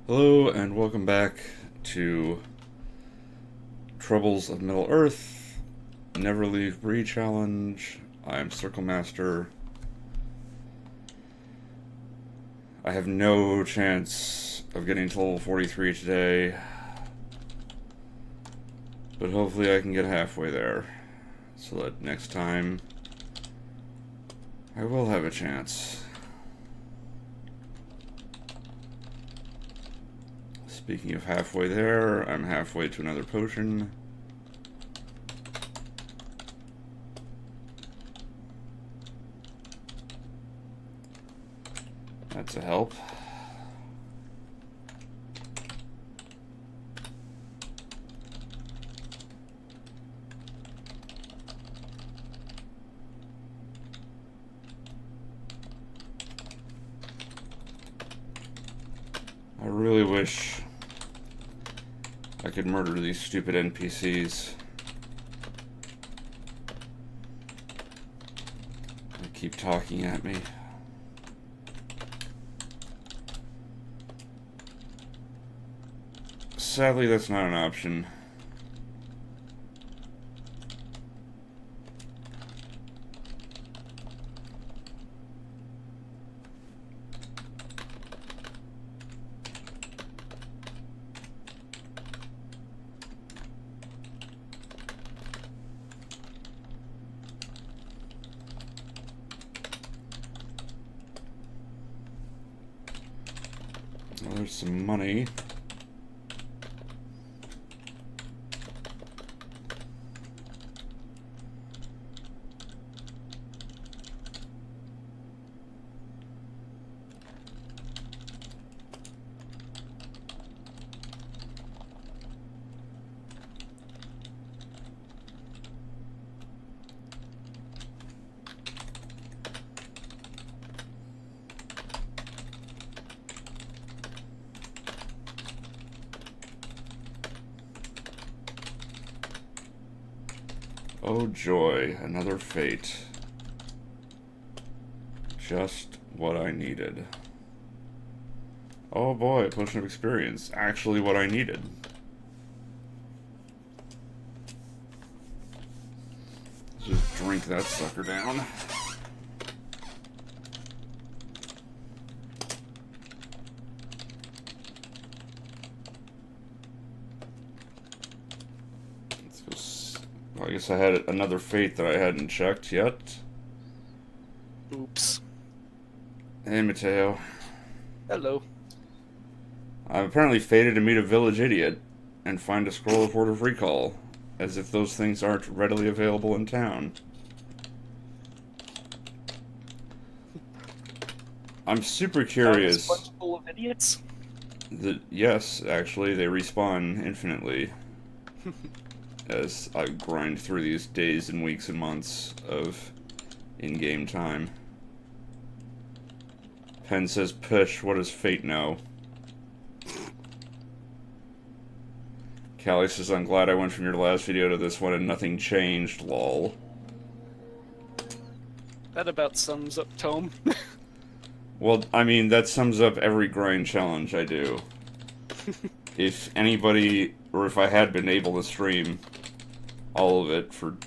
Hello and welcome back to Troubles of Middle Earth, Never Leave Bree challenge. I'm Circle Master. I have no chance of getting to level 43 today, but hopefully I can get halfway there, so that next time I will have a chance. Speaking of halfway there, I'm halfway to another potion. That's a help. I really wish I could murder these stupid NPCs. They keep talking at me. Sadly, that's not an option. Well, there's some money. Oh joy, another fate. Just what I needed. Oh boy, a potion of experience. Actually what I needed. Just drink that sucker down. I guess I had another fate that I hadn't checked yet. Oops. Hey, Mateo. Hello. I'm apparently fated to meet a village idiot and find a scroll of Word of Recall, as if those things aren't readily available in town. I'm super curious. Found a sponge full of idiots? Yes, actually, they respawn infinitely as I grind through these days and weeks and months of in-game time. Pen says, push, what does fate know? Callie says, I'm glad I went from your last video to this one and nothing changed, lol. That about sums up ToME. Well, I mean, that sums up every grind challenge I do. If anybody, or if I had been able to stream all of it for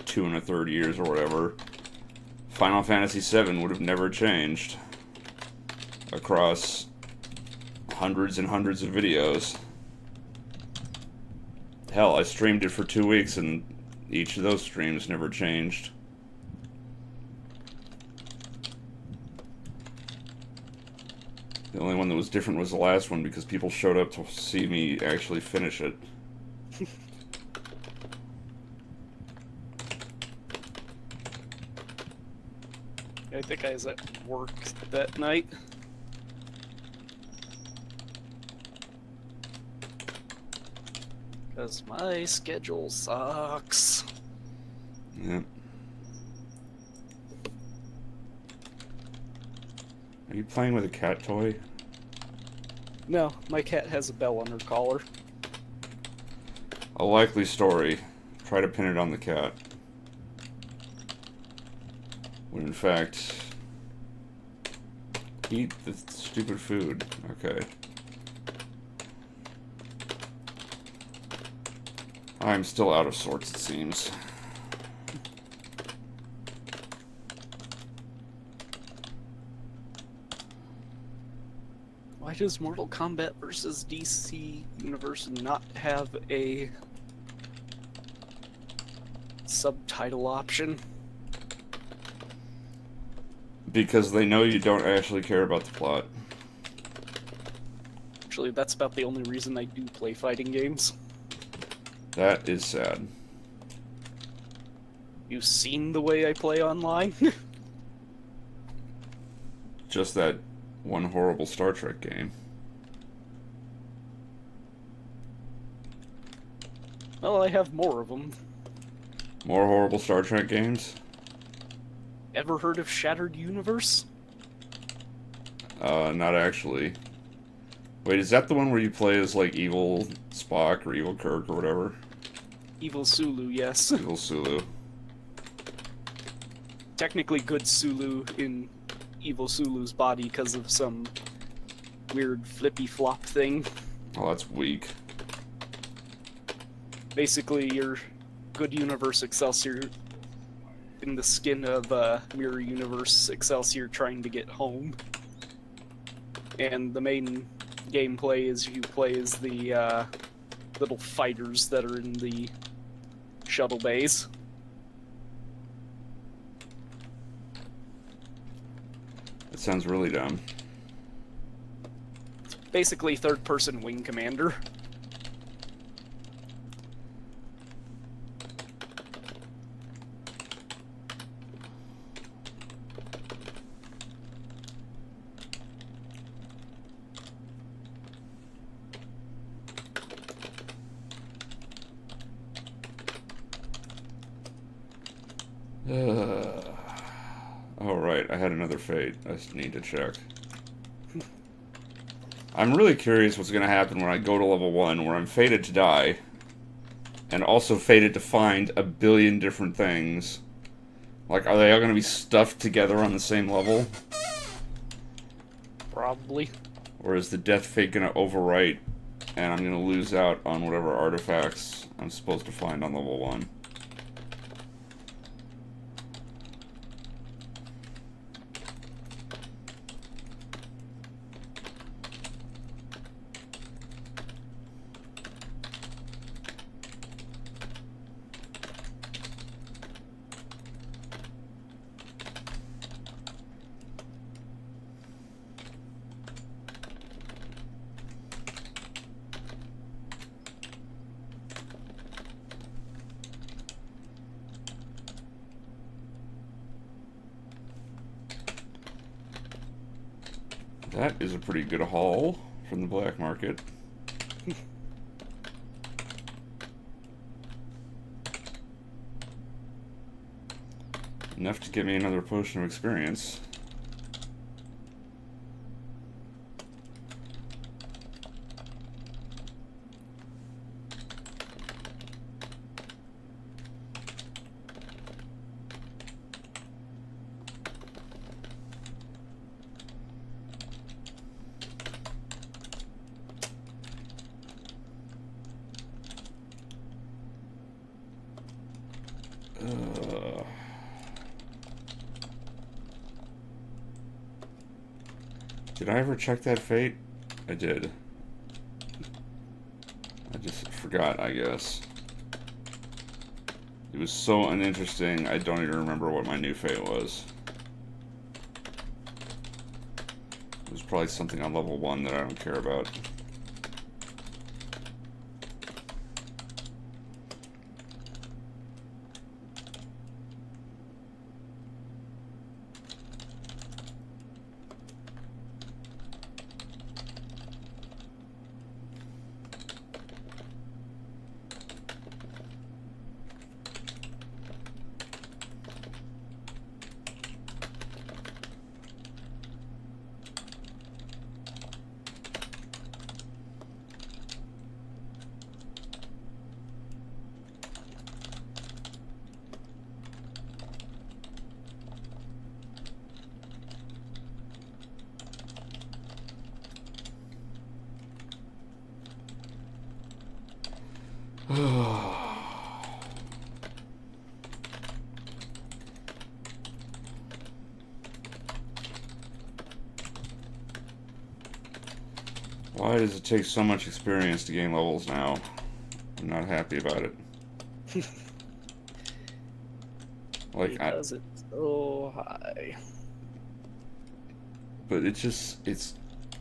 2 1/3 years or whatever, Final Fantasy VII would have never changed across hundreds and hundreds of videos. Hell, I streamed it for 2 weeks and each of those streams never changed. The only one that was different was the last one because people showed up to see me actually finish it. I think I was at work that night. Because my schedule sucks. Yep. Are you playing with a cat toy? No, my cat has a bell on her collar. A likely story. Try to pin it on the cat. When in fact, eat the stupid food. Okay. I'm still out of sorts, it seems. Why does Mortal Kombat versus DC Universe not have a subtitle option? Because they know you don't actually care about the plot. Actually, that's about the only reason I do play fighting games. That is sad. You've seen the way I play online? Just that one horrible Star Trek game. Well, I have more of them. More horrible Star Trek games? Ever heard of Shattered Universe? Not actually. Wait, is that the one where you play as, like, evil Spock or evil Kirk or whatever? Evil Sulu, yes. Evil Sulu. Technically good Sulu in Evil Sulu's body because of some weird flippy flop thing. Oh, that's weak. Basically, your good universe Excelsior in the skin of Mirror Universe Excelsior trying to get home. And the main gameplay is you play as the little fighters that are in the shuttle bays. That sounds really dumb. It's basically third-person wing commander. Oh, right, I had another fate. I just need to check. I'm really curious what's going to happen when I go to level 1, where I'm fated to die, and also fated to find a billion different things. Like, are they all going to be stuffed together on the same level? Probably. Or is the death fate going to overwrite, and I'm going to lose out on whatever artifacts I'm supposed to find on level 1? That is a pretty good haul from the black market. Enough to give me another potion of experience. Did I ever check that fate? I did. I just forgot, I guess. It was so uninteresting, I don't even remember what my new fate was. It was probably something on level 1 that I don't care about. Why does it take so much experience to gain levels now? I'm not happy about it. Like, because it's so high. But it's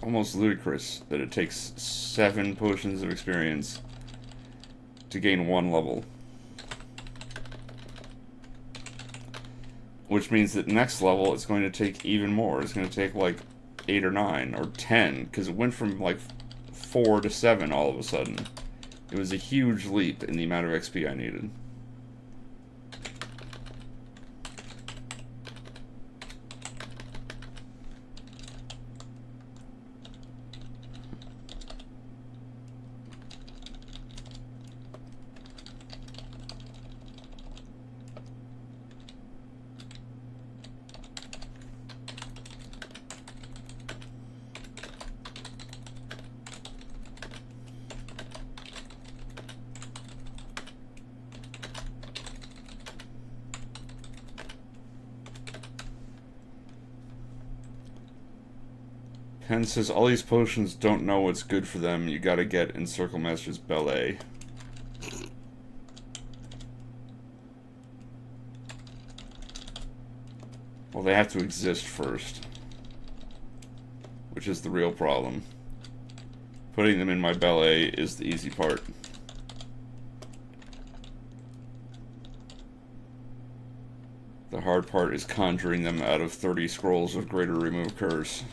almost ludicrous that it takes 7 potions of experience to gain 1 level. Which means that next level it's going to take even more. It's going to take like 8 or 9 or 10, because it went from like 4 to 7 all of a sudden. It was a huge leap in the amount of XP I needed. Pen says all these potions don't know what's good for them. You gotta get in Circle Master's ballet. Well, they have to exist first, which is the real problem. Putting them in my ballet is the easy part. The hard part is conjuring them out of 30 scrolls of Greater Remove Curse.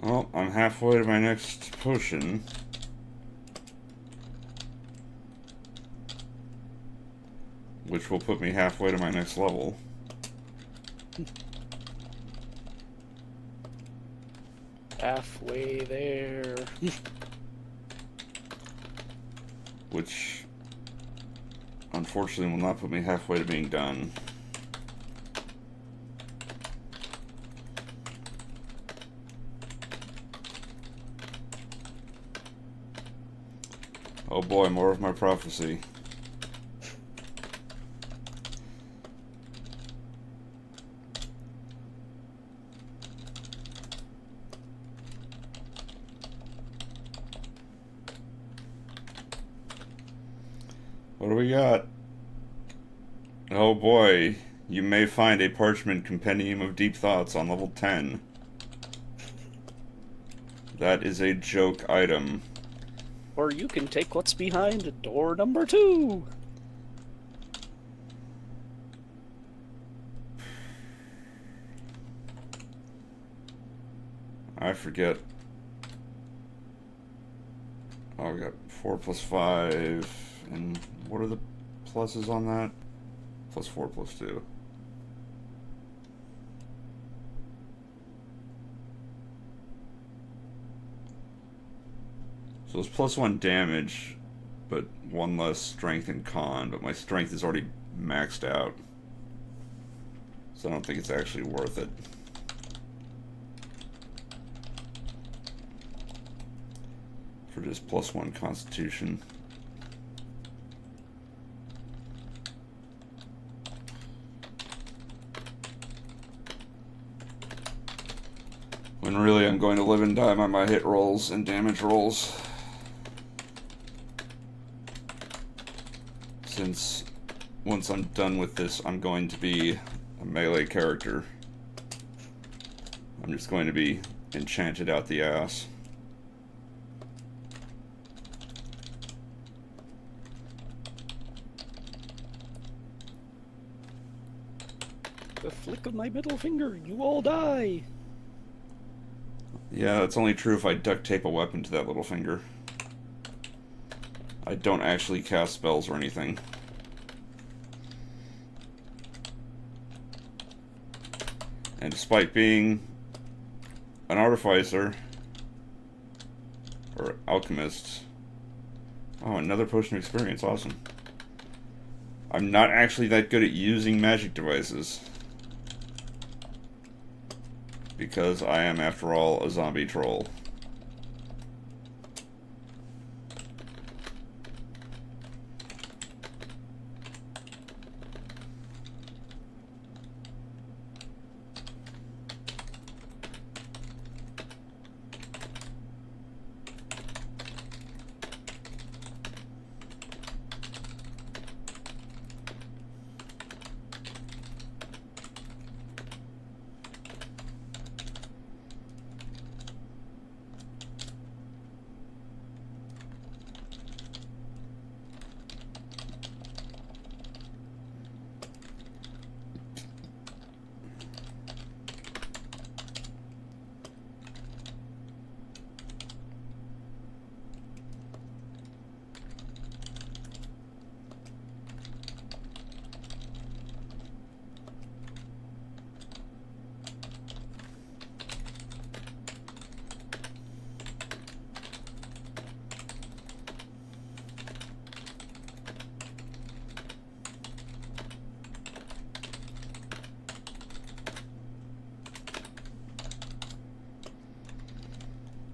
Well, I'm halfway to my next potion. Which will put me halfway to my next level. Halfway there. Which, unfortunately, will not put me halfway to being done. Oh boy, more of my prophecy. What do we got? Oh boy, you may find a parchment compendium of deep thoughts on level 10. That is a joke item. Or you can take what's behind door number 2. I forget. Oh, we got 4 plus 5. And what are the pluses on that? Plus 4 plus 2. So it's plus 1 damage, but 1 less strength and con, but my strength is already maxed out. So I don't think it's actually worth it. For just +1 Constitution. When really I'm going to live and die by my hit rolls and damage rolls. Since once I'm done with this, I'm going to be a melee character. I'm just going to be enchanted out the ass. The flick of my middle finger, you all die! Yeah, that's only true if I duct tape a weapon to that little finger. I don't actually cast spells or anything. And despite being an artificer, or alchemist... Oh, another potion of experience, awesome. I'm not actually that good at using magic devices. Because I am, after all, a zombie troll.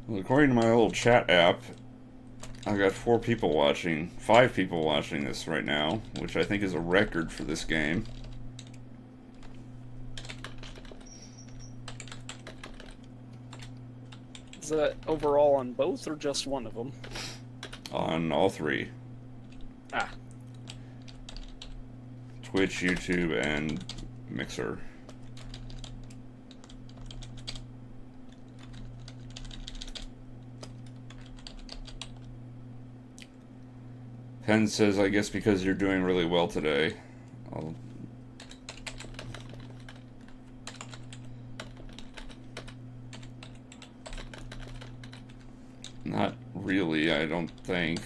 Well, according to my old chat app, I've got 4 people watching, 5 people watching this right now, which I think is a record for this game. Is that overall on both, or just one of them? On all 3. Ah. Twitch, YouTube, and Mixer. Penn says, I guess because you're doing really well today. Not really, I don't think.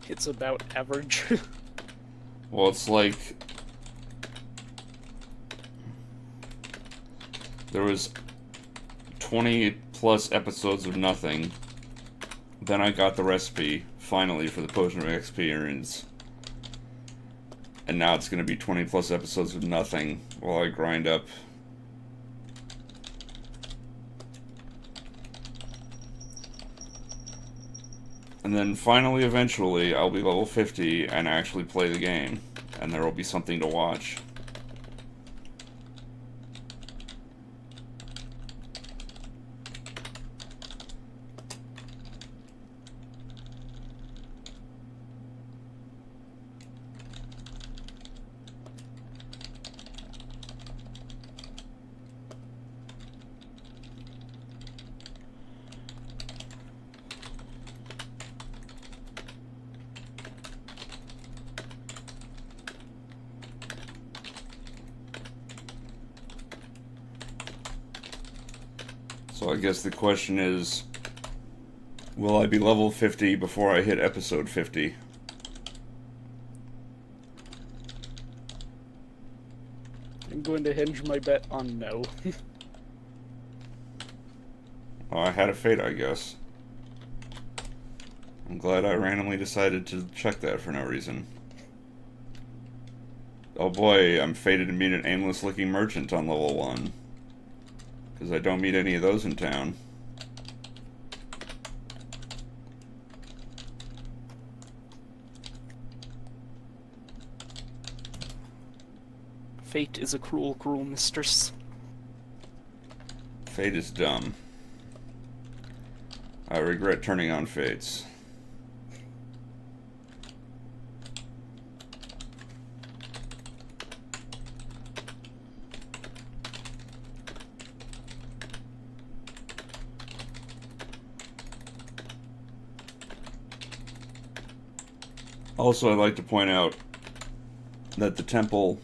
It's about average. Well, it's like... There was 20 plus episodes of nothing. Then I got the recipe, finally, for the Potion of Experience. And now it's going to be 20 plus episodes of nothing while I grind up. And then finally, eventually, I'll be level 50 and actually play the game. And there will be something to watch. So I guess the question is, will I be level 50 before I hit episode 50? I'm going to hinge my bet on no. Well, I had a fate, I guess. I'm glad I randomly decided to check that for no reason. Oh boy, I'm fated to meet an aimless-looking merchant on level 1. Because I don't meet any of those in town. Fate is a cruel, cruel mistress. Fate is dumb. I regret turning on fates. Also, I'd like to point out that the temple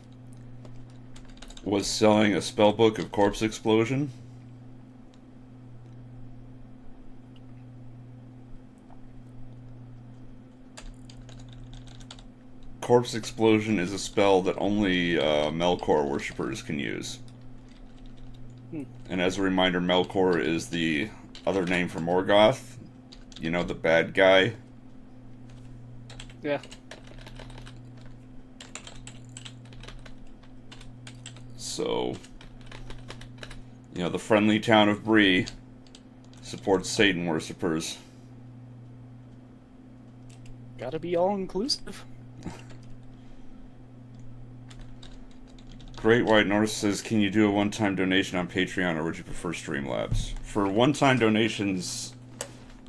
was selling a spellbook of Corpse Explosion. Corpse Explosion is a spell that only Melkor worshippers can use. And as a reminder, Melkor is the other name for Morgoth. You know, the bad guy. Yeah. So, you know, the friendly town of Bree supports Satan worshippers. Gotta be all-inclusive. Great White North says, can you do a one-time donation on Patreon, or would you prefer Streamlabs? For one-time donations,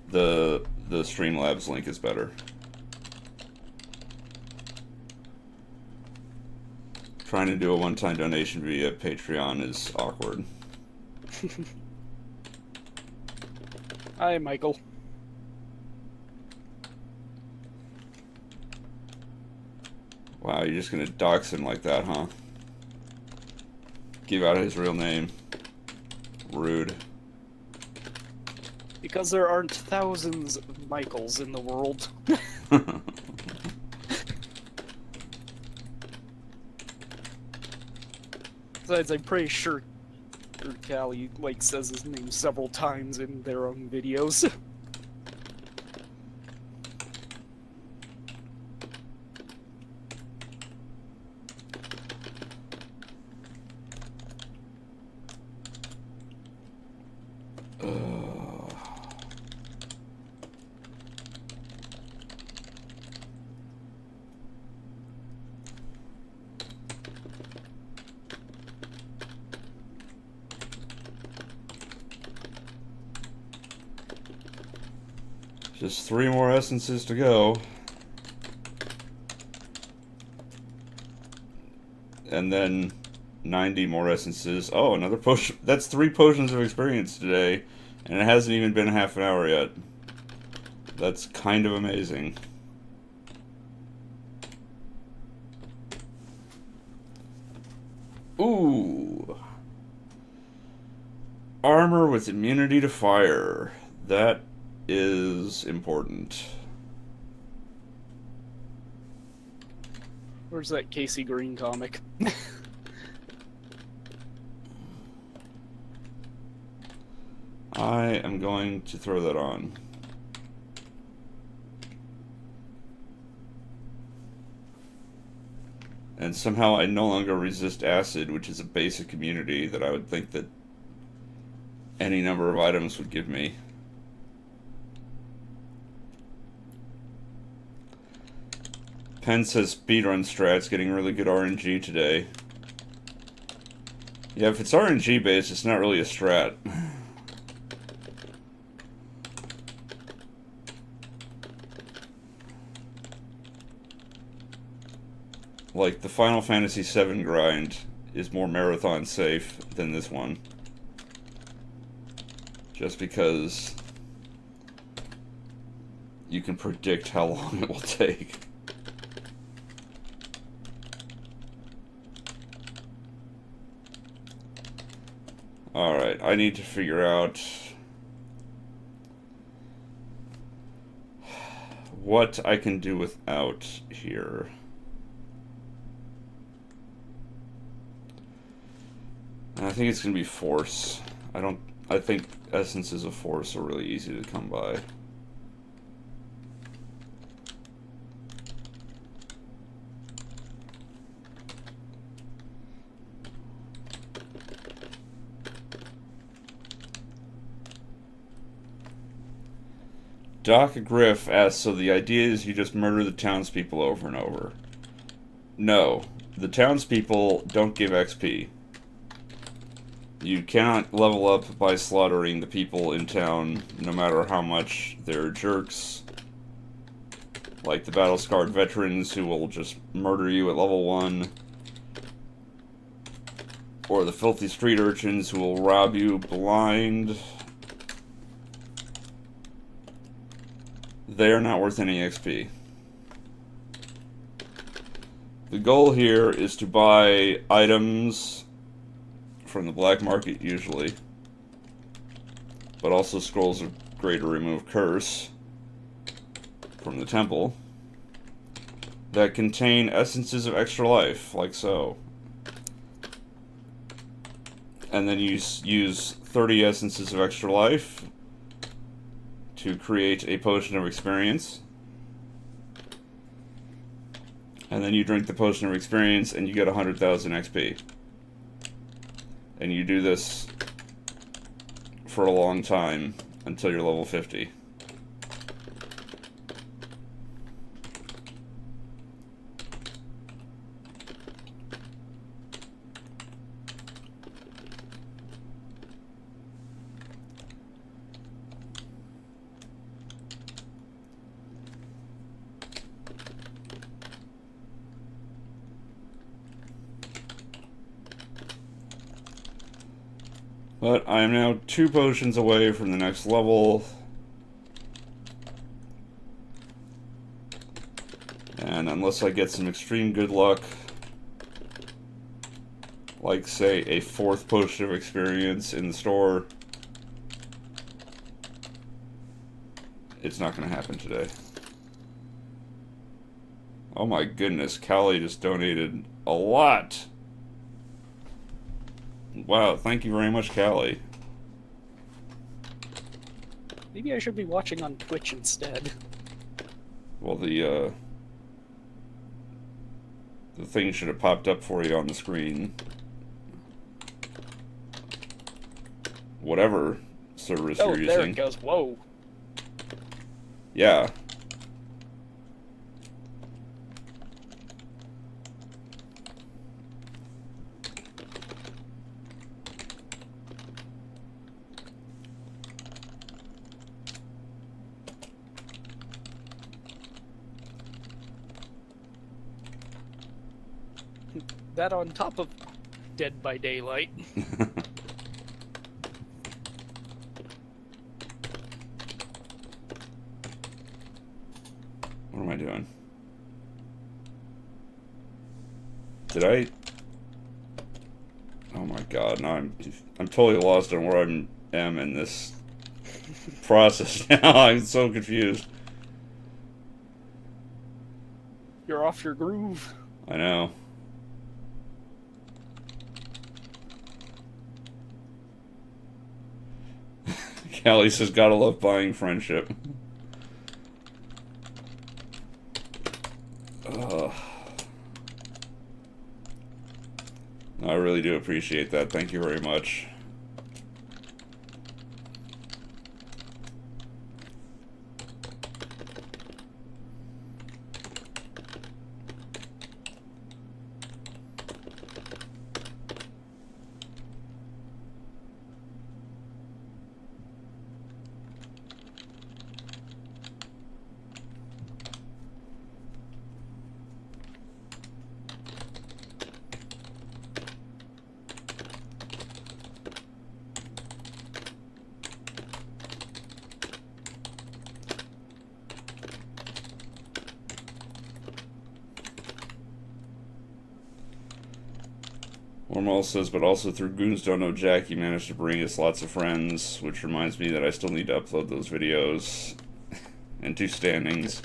the Streamlabs link is better. Trying to do a one-time donation via Patreon is awkward. Hi, Michael. Wow, you're just gonna dox him like that, huh? Give out his real name. Rude. Because there aren't thousands of Michaels in the world. Besides, I'm pretty sure Callie says his name several times in their own videos. Just 3 more essences to go. And then 90 more essences. Oh, another potion. That's 3 potions of experience today. And it hasn't even been half an hour yet. That's kind of amazing. Ooh. Armor with immunity to fire. That is important. Where's that Casey Green comic? I am going to throw that on. And somehow I no longer resist acid, which is a basic immunity that I would think that any number of items would give me. Penn says speedrun strats, getting really good RNG today. Yeah, if it's RNG based, it's not really a strat. Like, the Final Fantasy VII grind is more marathon safe than this one. Just because you can predict how long it will take. Alright, I need to figure out what I can do without here. And I think it's going to be force. I think essences of force are really easy to come by. Doc Griff asks, so the idea is you just murder the townspeople over and over. No. The townspeople don't give XP. You cannot level up by slaughtering the people in town, no matter how much they're jerks. Like the battle-scarred veterans who will just murder you at level 1. Or the filthy street urchins who will rob you blind. They are not worth any XP. The goal here is to buy items from the black market usually, but also scrolls of greater remove curse from the temple that contain essences of extra life, like so. And then you use 30 essences of extra life to create a potion of experience. And then you drink the potion of experience and you get 100,000 XP. And you do this for a long time until you're level 50. But I am now 2 potions away from the next level. And unless I get some extreme good luck, like say a 4th potion of experience in the store, it's not going to happen today. Oh my goodness, Callie just donated a lot. Wow, thank you very much, Callie. Maybe I should be watching on Twitch instead. Well, the thing should have popped up for you on the screen. Whatever service you're using. Oh, there it goes. Whoa. Yeah. That on top of Dead by Daylight. What am I doing? Did I? Oh my god, now I'm totally lost on where I am in this process now. I'm so confused. You're off your groove. I know. Callie says, gotta love buying friendship. I really do appreciate that. Thank you very much. Wormhole says, but also through Goons Don't Know Jack, he managed to bring us lots of friends, which reminds me that I still need to upload those videos and do standings.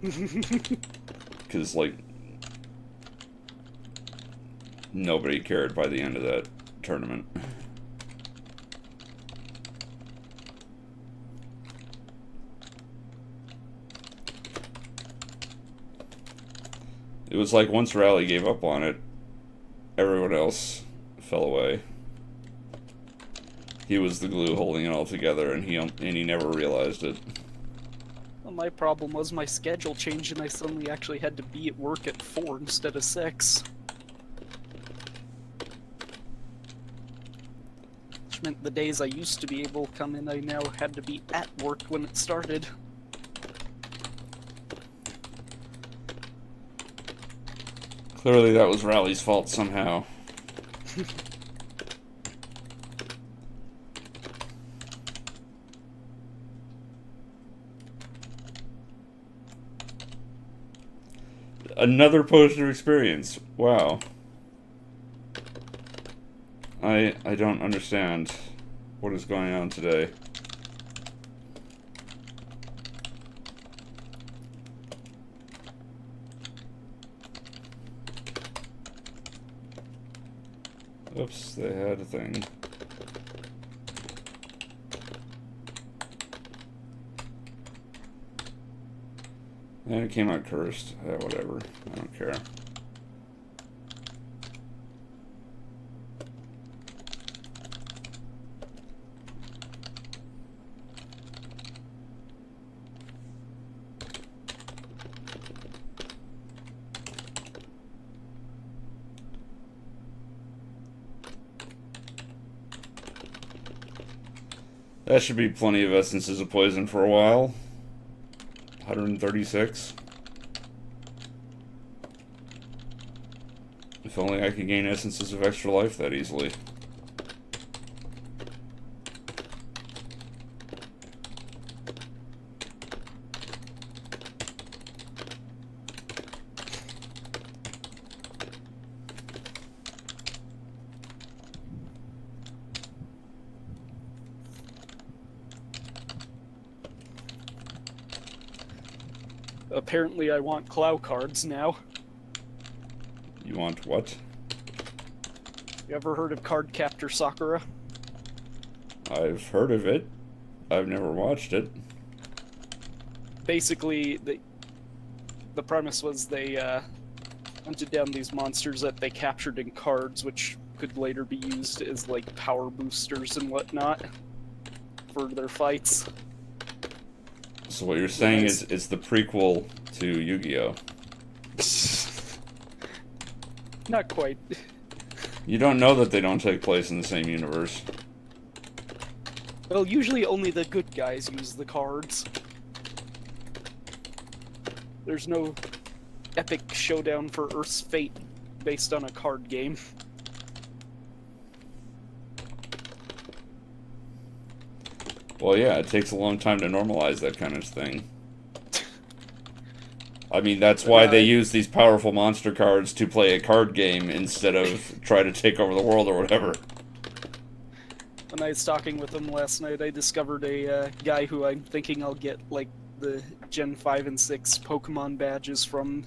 Because, like, nobody cared by the end of that tournament. It was like once Rally gave up on it, everyone else fell away. He was the glue holding it all together, and he never realized it. my problem was my schedule changed and I suddenly actually had to be at work at 4 instead of 6. Which meant the days I used to be able to come in, I now had to be at work when it started. Clearly that was Rally's fault somehow. Another poster experience. Wow. I don't understand what is going on today. Oops, they had a thing. And it came out cursed. Whatever. I don't care. That should be plenty of essences of poison for a while. 136. If only I could gain essences of extra life that easily. Apparently I want Clow cards now. You want what? You ever heard of Card Captor Sakura? I've heard of it. I've never watched it. Basically, the premise was they hunted down these monsters that they captured in cards, which could later be used as like power boosters and whatnot for their fights. So what you're saying is it's the prequel to Yu-Gi-Oh! Not quite. You don't know that they don't take place in the same universe. Well, usually only the good guys use the cards. There's no epic showdown for Earth's fate based on a card game. Well, yeah, it takes a long time to normalize that kind of thing. I mean, that's why they use these powerful monster cards to play a card game instead of try to take over the world or whatever. When I was talking with him last night, I discovered a guy who I'm thinking I'll get, like, the Gen 5 and 6 Pokemon badges from,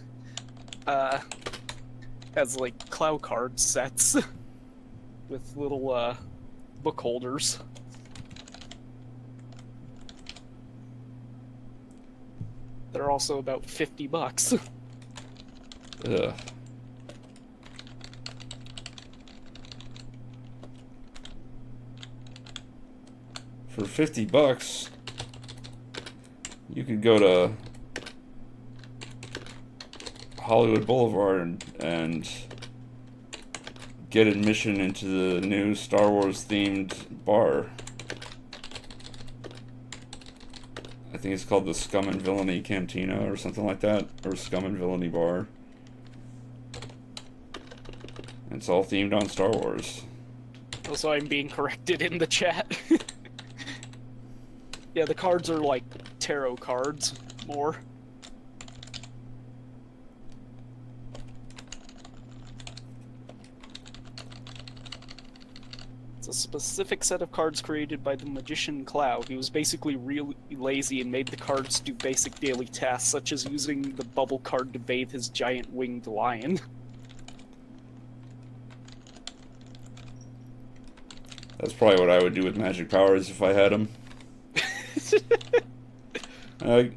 has, like, Clow card sets with little, book holders. They're also about $50. Ugh. For $50, you could go to Hollywood Boulevard and get admission into the new Star Wars themed bar. I think it's called the Scum and Villainy Cantina or something like that, or Scum and Villainy Bar. It's all themed on Star Wars. Also, I'm being corrected in the chat. Yeah, the cards are like tarot cards, more. It's a specific set of cards created by the magician Clow. He was basically really lazy and made the cards do basic daily tasks, such as using the bubble card to bathe his giant winged lion. That's probably what I would do with magic powers if I had them.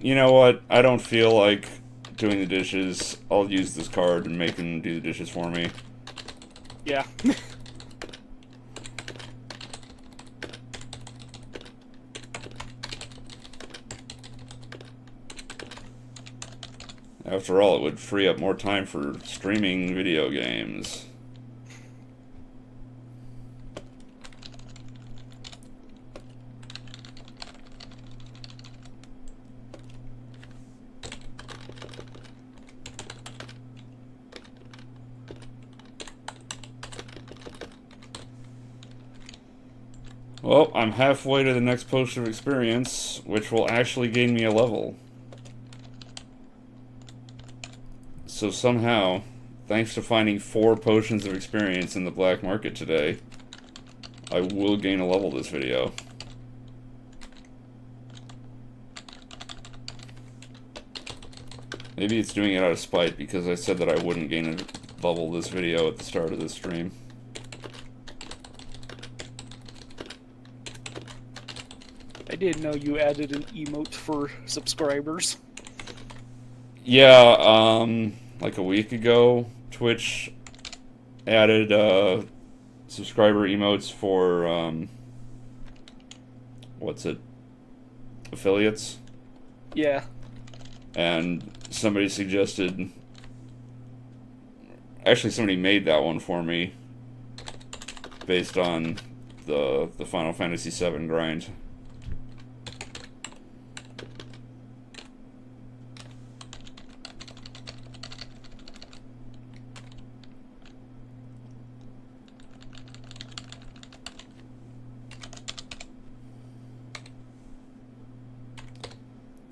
You know what? I don't feel like doing the dishes. I'll use this card and make him do the dishes for me. Yeah. After all, it would free up more time for streaming video games. Well, I'm halfway to the next potion of experience, which will actually gain me a level. So somehow, thanks to finding 4 potions of experience in the black market today, I will gain a level this video. Maybe it's doing it out of spite because I said that I wouldn't gain a level this video at the start of this stream. I didn't know you added an emote for subscribers. Yeah, like a week ago, Twitch added subscriber emotes for what's it? Affiliates? Yeah. And somebody suggested, actually somebody made that one for me based on the Final Fantasy VII grind.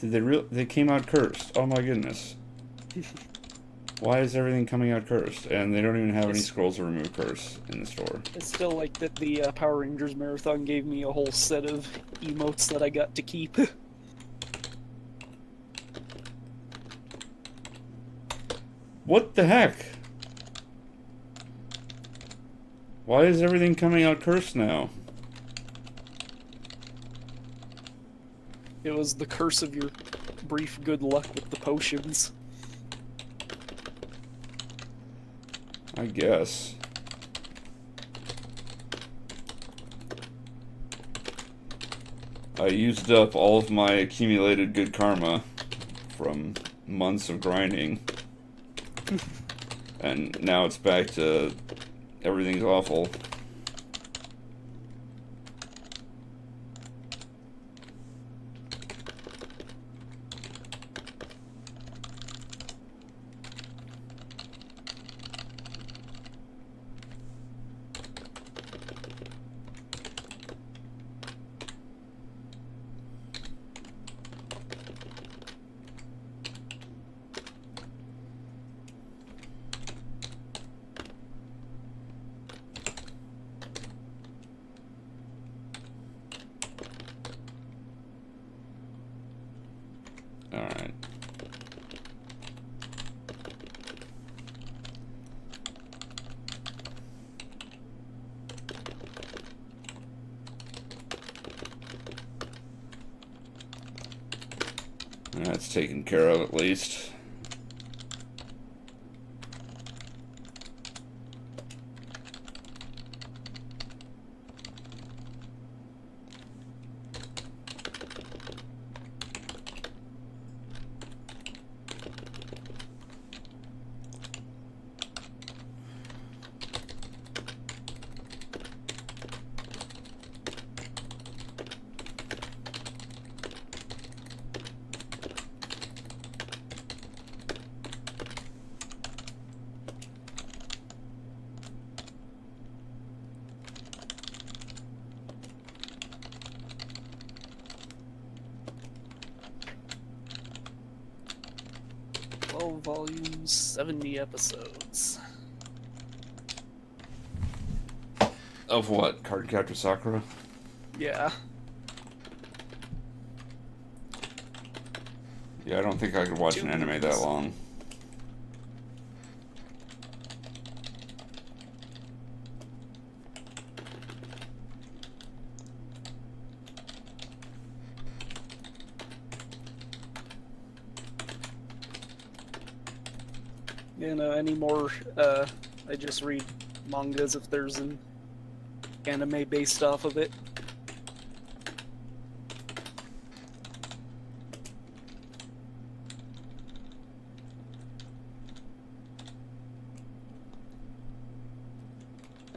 They came out cursed. Oh my goodness. Why is everything coming out cursed? And they don't even have any scrolls to remove curse in the store. It's still like that the Power Rangers Marathon gave me a whole set of emotes that I got to keep. What the heck? Why is everything coming out cursed now? It was the curse of your brief good luck with the potions. I guess. I used up all of my accumulated good karma from months of grinding. And now it's back to everything's awful. Alright. That's taken care of at least. Volumes, 70 episodes. Of what? Cardcaptor Sakura? Yeah. Yeah, I don't think I could watch an anime that long. You know, anymore, I just read mangas if there's an anime based off of it.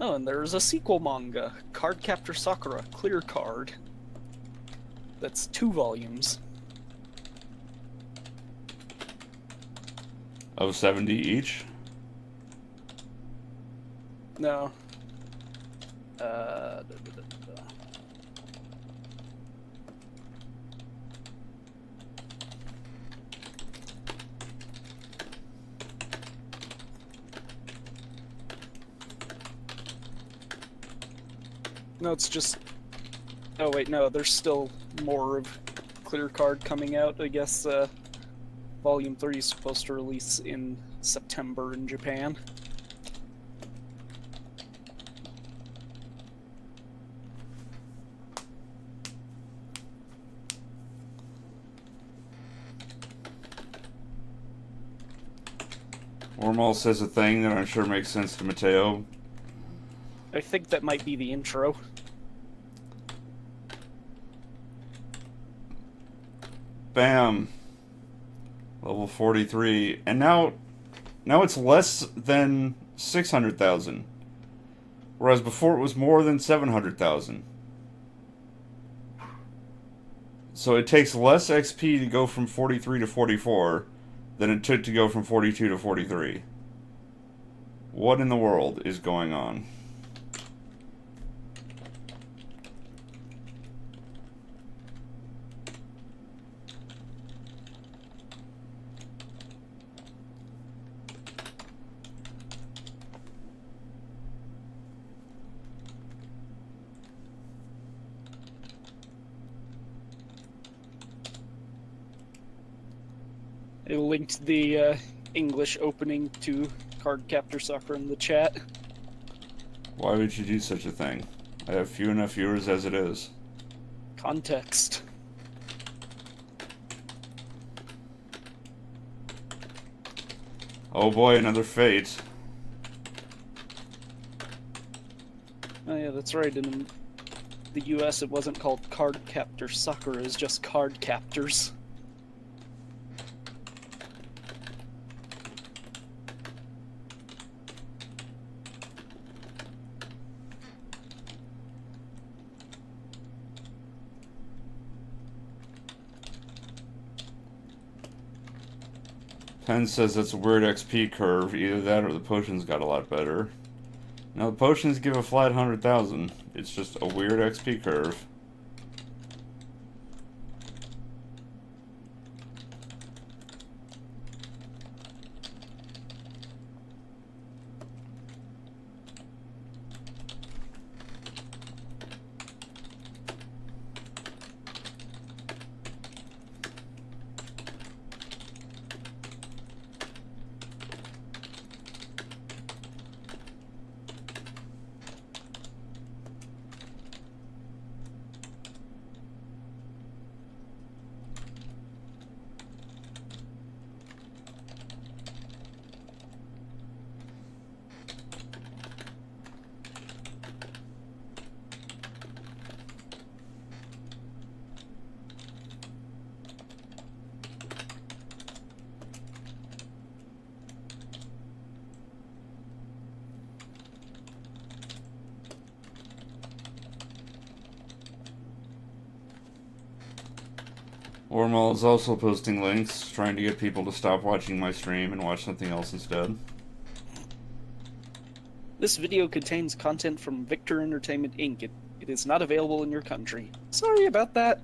Oh, and there's a sequel manga, Cardcaptor Sakura Clear Card. That's 2 volumes. Of 70 each? No. No, it's just... Oh wait, no, there's still more of Clear Card coming out. I guess Volume 3 is supposed to release in September in Japan. Wormhole says a thing that I'm sure makes sense to Mateo. I think that might be the intro. Bam. Level 43. And now it's less than 600,000. Whereas before it was more than 700,000. So it takes less XP to go from 43 to 44 than it took to go from 42 to 43. What in the world is going on? I linked the English opening to Cardcaptor Sakura in the chat. Why would you do such a thing? I have few enough viewers as it is. Context. Oh boy, another fate. Oh yeah, that's right. In the US it wasn't called Cardcaptor Sakura, it's just Card Captors. Penn says that's a weird XP curve. Either that or the potions got a lot better. Now the potions give a flat 100,000. It's just a weird XP curve. Wormhole is also posting links, trying to get people to stop watching my stream and watch something else instead. This video contains content from Victor Entertainment Inc. It is not available in your country. Sorry about that.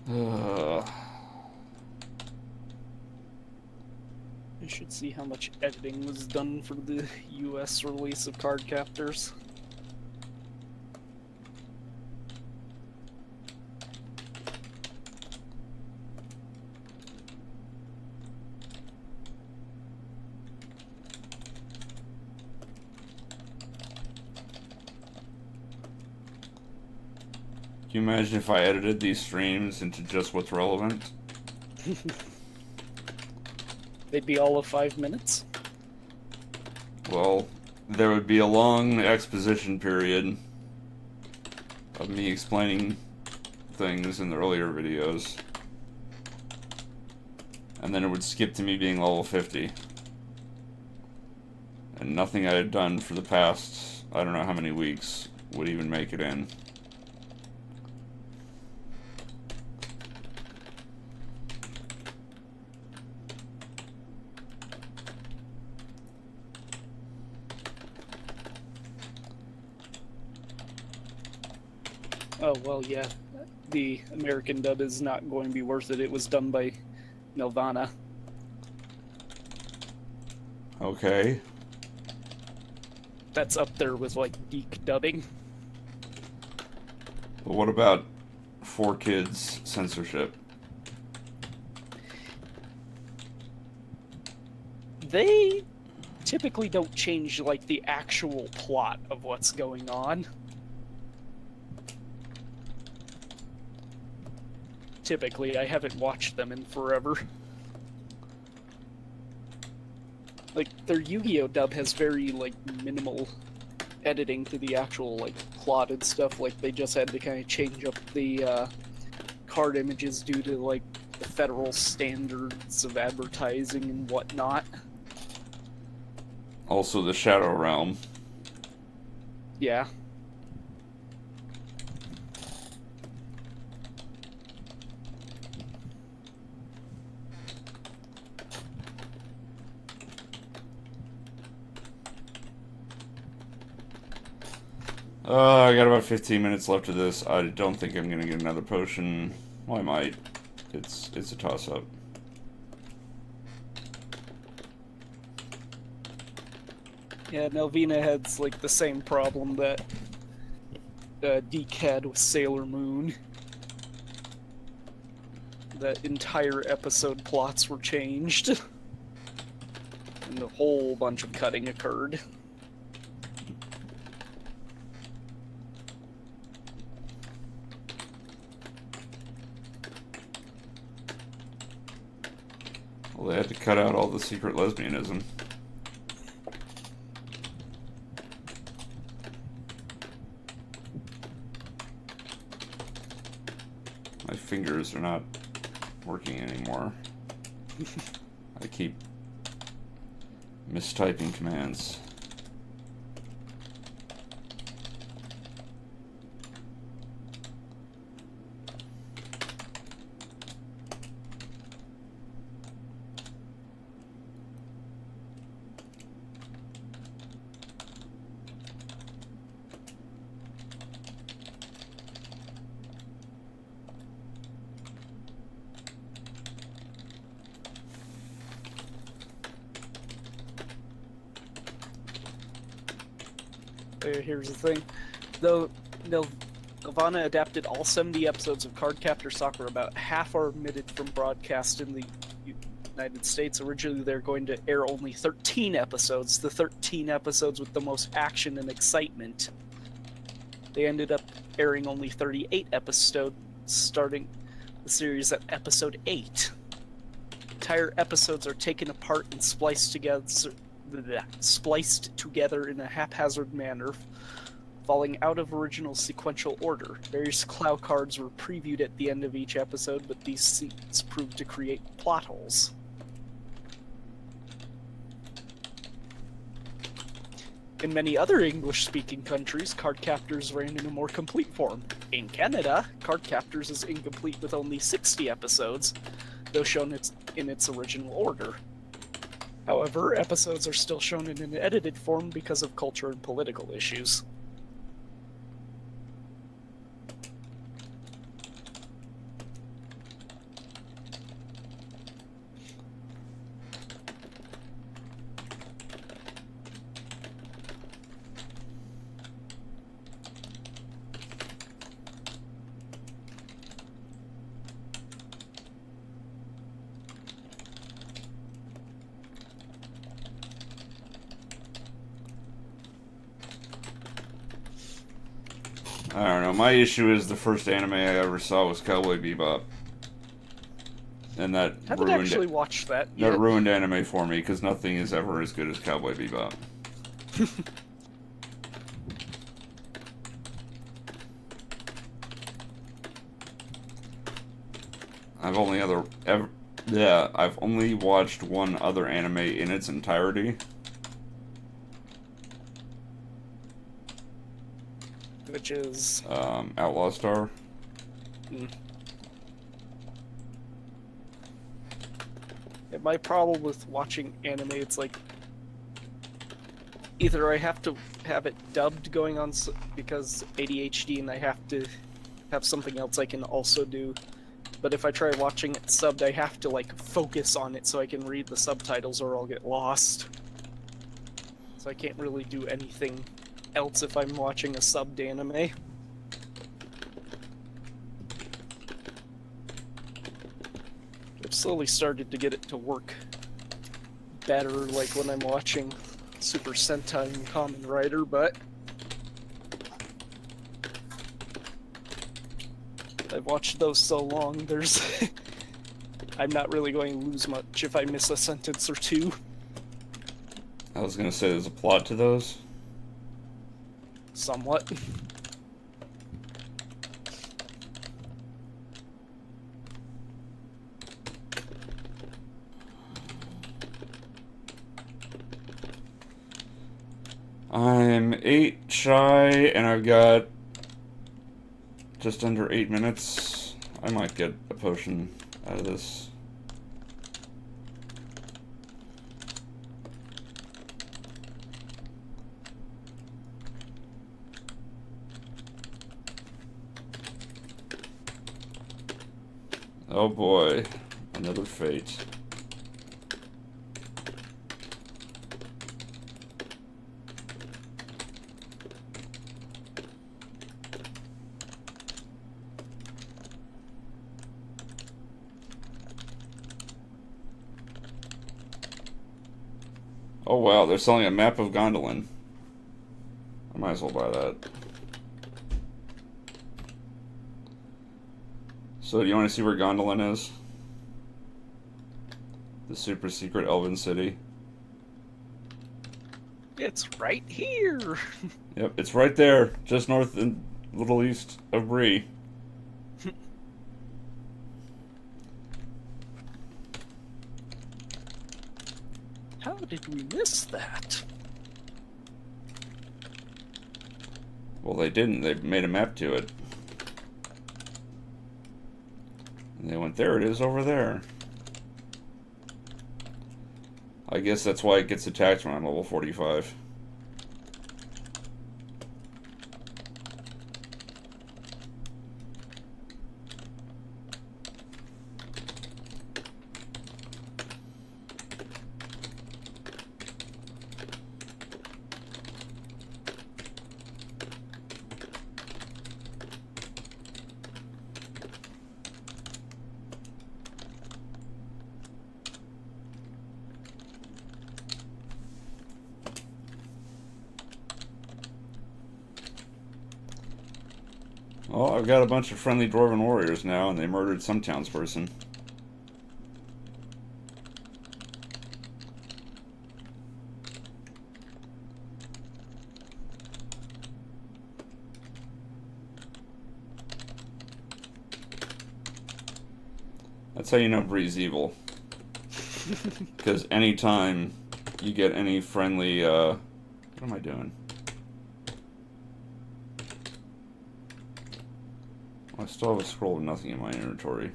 Uh, You should see how much editing was done for the US release of Card Captors. can you imagine if I edited these streams into just what's relevant? They'd be all of 5 minutes. Well, there would be a long exposition period of me explaining things in the earlier videos. And then it would skip to me being level 50. And nothing I had done for the past, I don't know how many weeks, would even make it in. Oh, well, yeah. The American dub is not going to be worth it. It was done by Nelvana. Okay. That's up there with, like, geek dubbing. But what about 4Kids censorship? They typically don't change, like, the actual plot of what's going on. Typically, I haven't watched them in forever. Like, their Yu-Gi-Oh! Dub has very, like, minimal editing to the actual, like, plot and stuff. Like, they just had to kind of change up the card images due to, like, the federal standards of advertising and whatnot. Also the Shadow Realm. Yeah. I got about 15 minutes left of this. I don't think I'm gonna get another potion. Well, I might. It's a toss-up. Yeah, Nelvina has, like, the same problem that Deke had with Sailor Moon. That entire episode plots were changed. And a whole bunch of cutting occurred. Well, they had to cut out all the secret lesbianism. My fingers are not working anymore. I keep mistyping commands. Here's the thing. Though Nelvana adapted all 70 episodes of Cardcaptor Sakura, about half are omitted from broadcast in the United States. Originally, they're going to air only 13 episodes, the 13 episodes with the most action and excitement. They ended up airing only 38 episodes, starting the series at episode 8. Entire episodes are taken apart and spliced together in a haphazard manner, falling out of original sequential order. Various clow cards were previewed at the end of each episode, but these scenes proved to create plot holes. In many other English-speaking countries, Cardcaptors ran in a more complete form. In Canada, Cardcaptors is incomplete with only 60 episodes, though shown in its original order. However, episodes are still shown in an edited form because of culture and political issues. I don't know. My issue is the first anime I ever saw was Cowboy Bebop. And that haven't actually watched that yet. That ruined anime for me, because nothing is ever as good as Cowboy Bebop. I've only watched one other anime in its entirety. Which is? Outlaw Star. Mm. My problem with watching anime, it's like either I have to have it dubbed going on because ADHD and I have to have something else I can also do, but if I try watching it subbed, I have to like focus on it so I can read the subtitles or I'll get lost. So I can't really do anything else if I'm watching a subbed anime. I've slowly started to get it to work better, like when I'm watching Super Sentai and Kamen Rider, but I've watched those so long, I'm not really going to lose much if I miss a sentence or two. I was gonna say there's a plot to those. Somewhat. I'm 8 shy, and I've got just under 8 minutes. I might get a potion out of this. Oh boy, another fate. Oh wow, they're selling a map of Gondolin. I might as well buy that. So, do you want to see where Gondolin is? The super secret elven city. It's right here! Yep, it's right there, just north and little east of Bree. How did we miss that? Well, they didn't. They made a map to it. And they went, there it is over there. I guess that's why it gets attacked when I'm level 45. Well, I've got a bunch of friendly dwarven warriors now, and they murdered some townsperson. That's how you know Bree's evil. Because anytime you get any friendly, what am I doing? I still have a scroll of nothing in my inventory.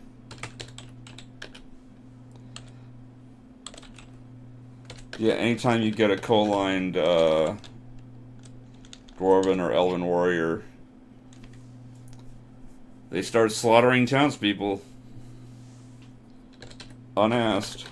Yeah, anytime you get a co-aligned dwarven or elven warrior, they start slaughtering townspeople unasked.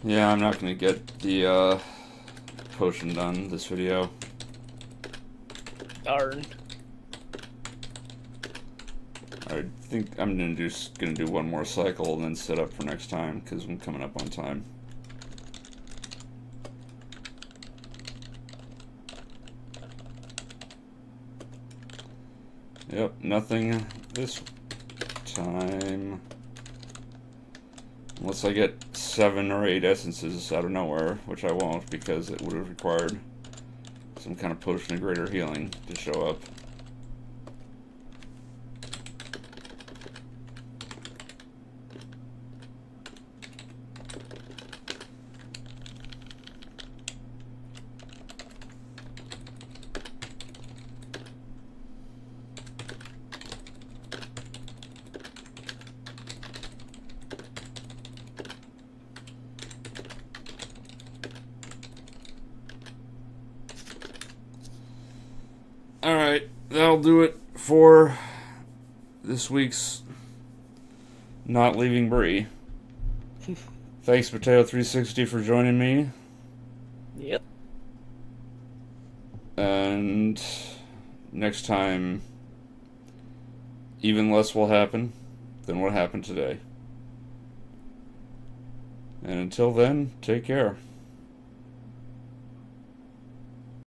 Yeah, I'm not gonna get the potion done this video. Darn. I think I'm gonna do one more cycle and then set up for next time because I'm coming up on time. Yep, nothing this time. Unless I get 7 or 8 essences out of nowhere, which I won't because it would have required some kind of potion of greater healing to show up. Alright, that'll do it for this week's Not Leaving Bree. Thanks, Potato360, for joining me. Yep. And next time, even less will happen than what happened today. And until then, take care.